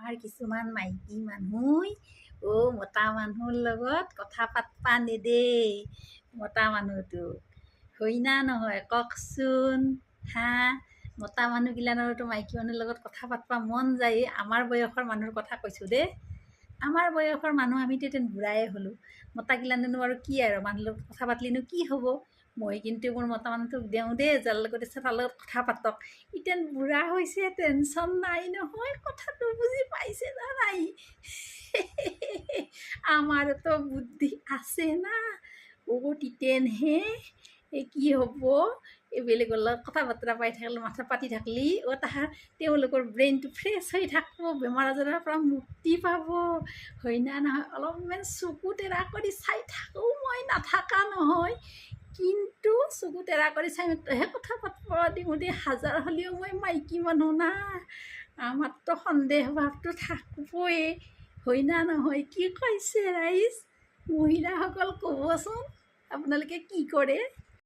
আমাৰ কিছুমান মাইকী মানুহ মতা মানুহৰ লগত কথা পাতবা নেদেই মতা মানুহটোক হয় না নহয় কওকচোন হা মতা মানুহগিলানৰতো মাইকী মানুহৰ লগত কথা পাতবা মন যায় আমাৰ বয়সৰ মানুহৰ কথা কৈছোঁ দেই আমাৰ বয়সৰ মানুহ আমি তেতিয়া বুঢ়ায়ে হ'লোঁ মতাগিলানেনো আৰু কি আৰু মানুহৰ লগত কথা পাতলিনো কি হ'ব মই কিন্তু মোৰ মতা মানুহটোক দেওঁ দেই যাৰ লগত ইচ্ছা তাৰ লগত কথা পাতক এতিয়া বুঢ়া হৈছে টেনশ্যন নাই নহয় কথাটো বুজি পাইছে না নাই আমাৰতো বুদ্ধি আছে না তিতেনহে কি হ'ব এই বেলেগৰ লগত কথা বতৰা পাই থাকিলে মাথা পাতি থাকিলি তাহাৰ তেওঁলোকৰ ব্ৰেইনটো ফ্ৰেছ হৈ থাকিব বেমাৰ আজাৰৰ পৰা মুক্তি পাব হয় না নহয় অলপমান চকু টেৰা কৰি চাই থাকোঁ মই নাথাকা নহয় কিন্তু চকু টেৰা কৰি চাই হে কথা পাতব দিওঁতে হাজাৰ হ'লেও মই মাইকী মানুহ না আমাৰতো সন্দেহ ভাৱটো থাকিবই হয় না নহয় কি কৈছে ৰাইজ মহিলাসকল ক'বচোন আপোনালোকে কি কৰে